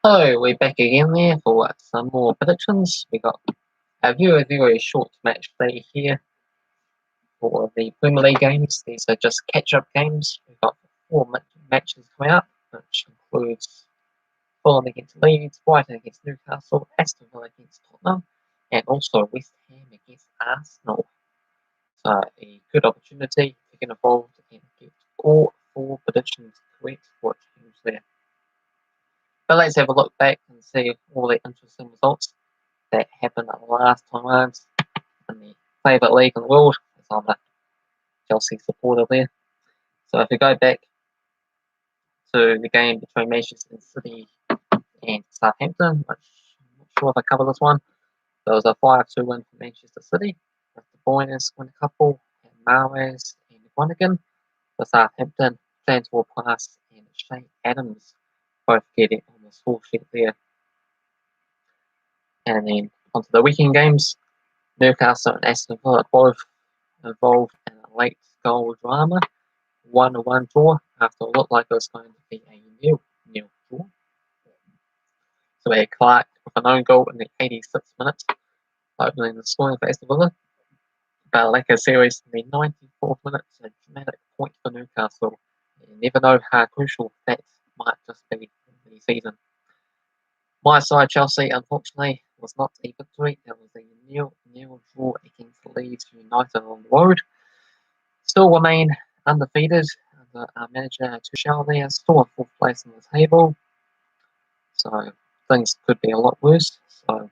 Hello, we're back again there for some more predictions. We got a very short match day here for the Premier League games. These are just catch-up games. We've got four matches coming up, which includes Fulham against Leeds, Brighton against Newcastle, Aston Villa against Tottenham, and also West Ham against Arsenal. So a good opportunity to get involved and get all four predictions correct for teams there. But let's have a look back and see all the interesting results that happened last time around in the favourite league in the world, as I'm a Chelsea supporter there. So if we go back to the game between Manchester City and Southampton, which I'm not sure if I covered this one, there was a 5-2 win for Manchester City, with the Bruyne win a couple, and Mahrez and Gundogan. For Southampton, James Ward-Prowse and Shane Adams both getting on the score sheet there. And then onto the weekend games, Newcastle and Aston Villa both involved in a late goal drama. 1-1 draw after it looked like it was going to be a nil draw. So we had Clark with an own goal in the 86th minute, opening the scoring for Aston Villa. But like a series in the 94th minute, a dramatic point for Newcastle. You never know how crucial that might just be in the season. My side, Chelsea, unfortunately, was not a victory. It was a nil draw against Leeds United on the road. Still remain undefeated under our manager Tuchel there, still in fourth place on the table. So things could be a lot worse. So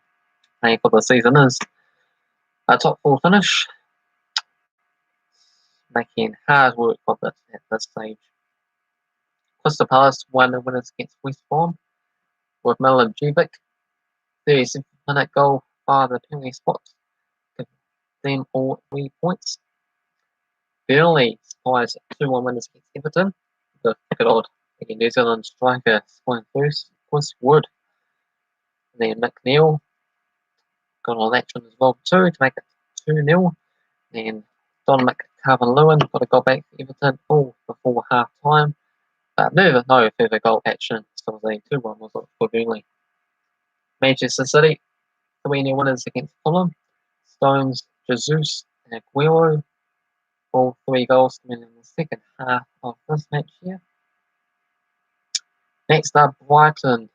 aim for the season is a top four finish. Making hard work of it at this stage. Crystal Palace won the winners against West Brom with Milojevic. 37th minute goal via the penalty spot. Give them all 3 points. Burnley supplies 2-1 winners against Everton. The good odd New Zealand striker scoring first, Chris Wood. And then McNeil got on action as well too to make it 2-0. And Dominic Calvert-Lewin got a goal back for Everton all before half time. No further goal action, so the 2-1 was for Burnley. Manchester City, 3-0 winners against Fulham. Stones, Jesus, and Aguero, all 3 goals coming in the second half of this match here. Next up, Brighton,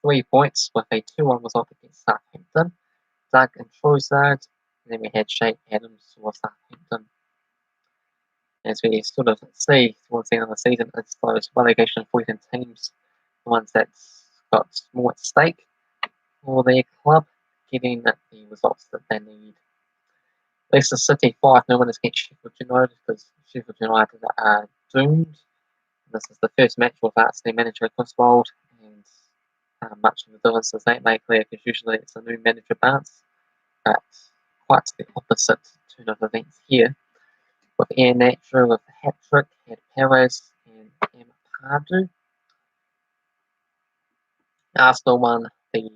3 points with a 2-1 result against Southampton. Doug and Trossard, and then we had Shane Adams for Southampton. As we sort of see towards the end of the season, it's those relegation fighting teams, the ones that's got more at stake for their club, getting the results that they need. Leicester City 5-0 winners against Sheffield United, because Sheffield United are doomed. This is the first match without their manager Chris Wold, and much of the difference is that made clear, because usually it's a new manager bounce, but quite the opposite turn of events here. With Ian Nature with a hat-trick, had Perez and Pardew. Arsenal won the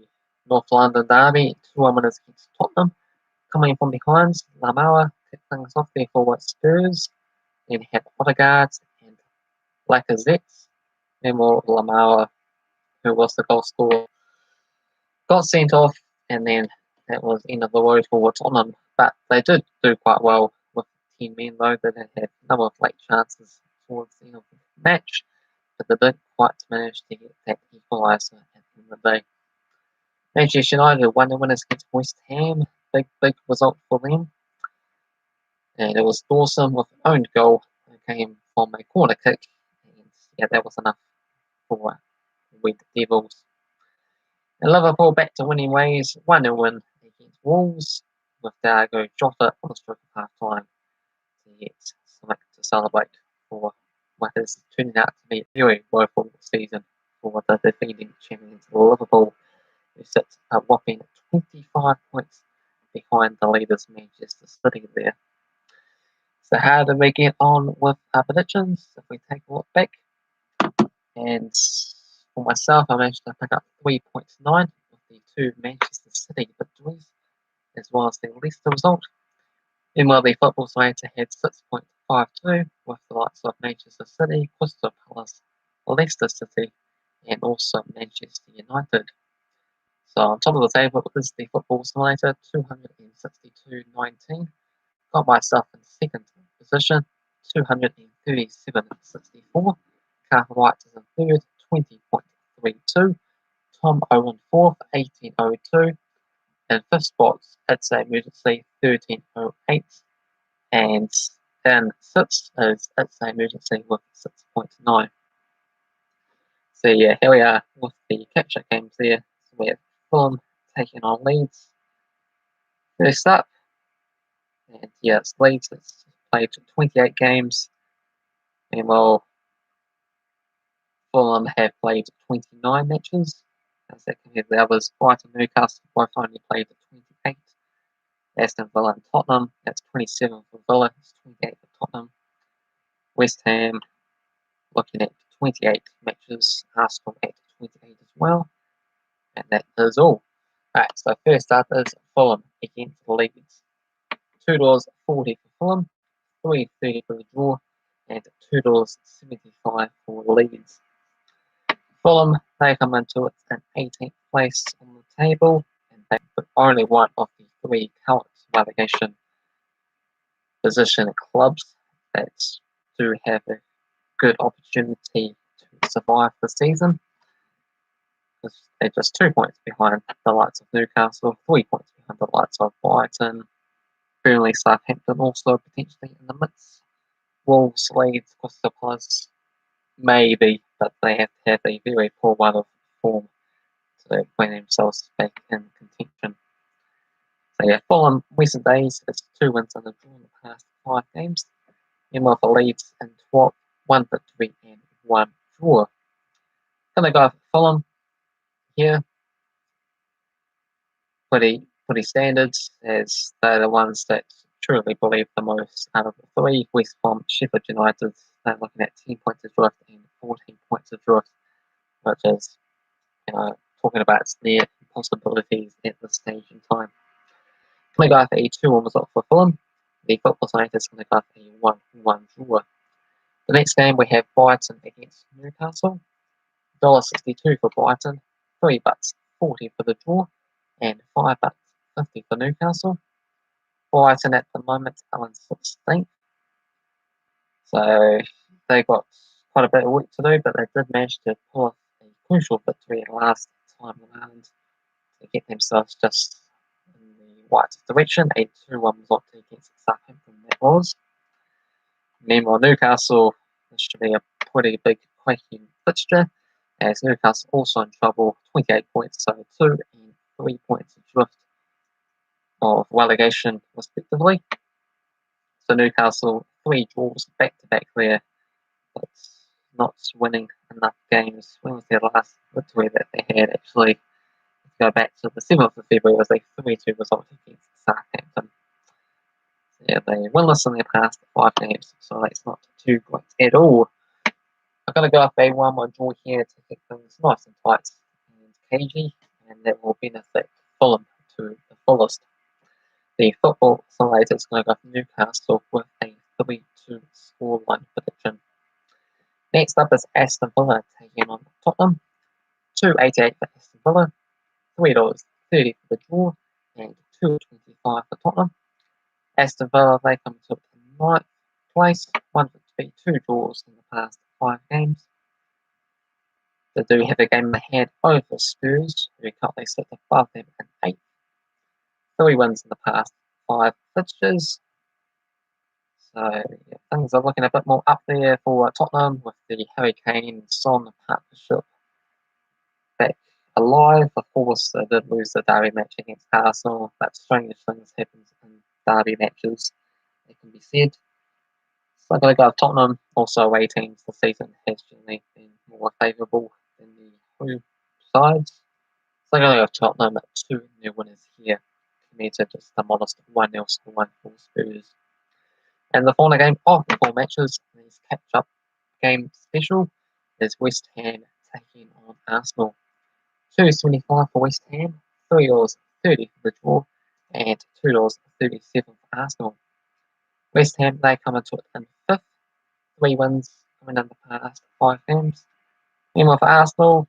North London derby, 2-1 winners against Tottenham. Coming from behind, Lamela kicked things off there for Spurs. Then had Odegaard and Lacazette. Then more Lamela, who was the goal scorer, got sent off, and then that was the end of the road for Tottenham. But they did do quite well with 10 men, though. They had a number of late chances towards the end of the match, but they didn't quite manage to get that equaliser at the end of the day. Manchester United won the winners against West Ham. Big result for them. And it was Dawson with an own goal that came from a corner kick. And yeah, that was enough for Red Devils. And Liverpool back to winning ways, 1-0 win against Wolves, with Diogo Jota on the stroke of half time to get something to celebrate for what is turning out to be a very woeful season for the defending champions Liverpool, who sits a whopping 25 points behind the leaders Manchester City there. So how did we get on with our predictions? If we take a look back, and for myself, I managed to pick up 3.9 with the 2 Manchester City victories, as well as the Leicester result. Meanwhile, the football side had 6.52 with the likes of Manchester City, Crystal Palace, Leicester City, and also Manchester United. So on top of the table is the Football Simulator 262.19. Got myself in second position, 237.64. Cavan Wright is in third, 20.32. Tom Owen fourth, 18.02. In fifth spot, it's a emergency 13.08. And in sixth is it's a emergency with 6.9. So yeah, here we are with the capture games there. So we have Fulham taking on Leeds. First up, and yeah, it's Leeds that's played 28 games. Meanwhile, Fulham have played 29 matches. As that compared to the others, Brighton and Newcastle both only played 28. Aston Villa and Tottenham, that's 27 for Villa, it's 28 for Tottenham. West Ham looking at 28 matches, Arsenal at 28 as well. And that is all. Alright, so first up is Fulham against Leeds. $2.40 for Fulham, $3.30 for the draw, and $2.75 for Leeds. Fulham, they come into it in 18th place on the table, and they put only one of the three current relegation position clubs that do have a good opportunity to survive the season. They're just 2 points behind the likes of Newcastle, 3 points behind the likes of Brighton, Burnley, Southampton also potentially in the midst. Wolves, Leeds, Crystal Palace, maybe, but they have to have a very poor run of form to bring themselves back in contention. So yeah, Fulham, recent days, it's 2 wins and a draw in the past 5 games. Meanwhile for Leeds in 12, 1 victory and 1 draw. Gonna go for Fulham here. Pretty standards, as they're the ones that truly believe the most out of the three. West Brom, Sheffield United, they're looking at 10 points adrift and 14 points adrift, which is, talking about near impossibilities at this stage in time. Going to go for a 2-1 result for Fulham. The Football Simulator is going to go for a 1-1 draw. The next game we have Brighton against Newcastle. $1.62 for Brighton, $3.40 for the draw, and $5.50 for Newcastle. Brighton at the moment are in 16th. So they got quite a bit of work to do, but they did manage to pull off a crucial victory at last time around to get themselves just in the right direction. A 2-1 result against Southampton that was. Meanwhile, Newcastle, this should be a pretty big quaking fixture, as Newcastle also in trouble, 28 points, so 2 and 3 points adrift of relegation respectively. So Newcastle 3 draws back to back there, but not winning enough games. When was their last victory that they had? Actually, let's go back to the 7th of February, was a 3-2 result against Southampton. Yeah, they winless in their past 5 games, so that's not too great at all. I'm going to go up a 1-1 draw here to keep things nice and tight and cagey, and that will benefit Fulham to the fullest. The Football Simulator is going to go for Newcastle with a 3-2 scoreline prediction. Next up is Aston Villa taking on Tottenham. $2.88 for Aston Villa, $3.30 for the draw, and $2.25 for Tottenham. Aston Villa, they come to 9th place, 1 victory, 2 draws in the past 5 games. They do have a game in the hand over Spurs, who currently sit above them in 8th. 3 wins in the past 5 fixtures. So yeah, things are looking a bit more up there for Tottenham with the Harry Kane Son partnership back alive. Of course, they did lose the derby match against Arsenal, but strange things happen in derby matches, it can be said. So I'm going to go with Tottenham. Also, away teams this season has generally been more favourable than the home sides. So I'm going to go with Tottenham at 2 new winners here, compared to just a modest 1-0 score for Spurs. And the final game of the 4 matches, this catch-up game special, is West Ham taking on Arsenal. $2.75 for West Ham, $3.30 for the draw, and $2.37 for Arsenal. West Ham, they come into it in 5th, 3 wins coming in the past 5 games. Meanwhile for Arsenal,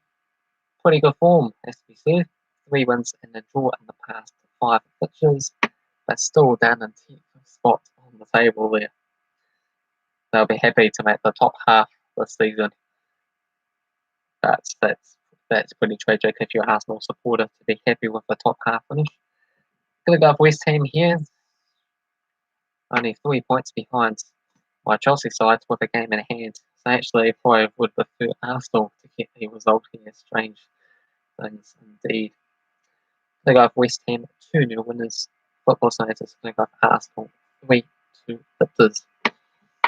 pretty good form, as we said. 3 wins and a draw in the past 5 fixtures, but still down in 10th spot on the table there. They'll be happy to make the top half this season. That's pretty tragic if you're an Arsenal supporter to be happy with the top half finish. Gonna go with West Ham here. Only 3 points behind my Chelsea side with a game in hand. So actually, if I would prefer Arsenal to get a result here, strange things indeed. They go with West Ham 2-0 winners. Football Science is going to go with Arsenal 3-2 victors.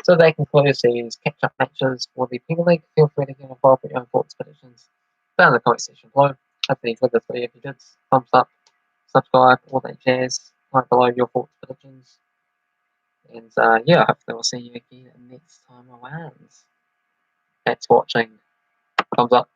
So they conclude these catch-up matches for the Premier League. Feel free to get involved with your own thoughts, predictions down in the comment section below. Hopefully you enjoyed this video. If you did, thumbs up, subscribe, all that jazz. Comment below your thoughts, predictions. And yeah, hopefully we'll see you again next time around. Thanks for watching. Thumbs up.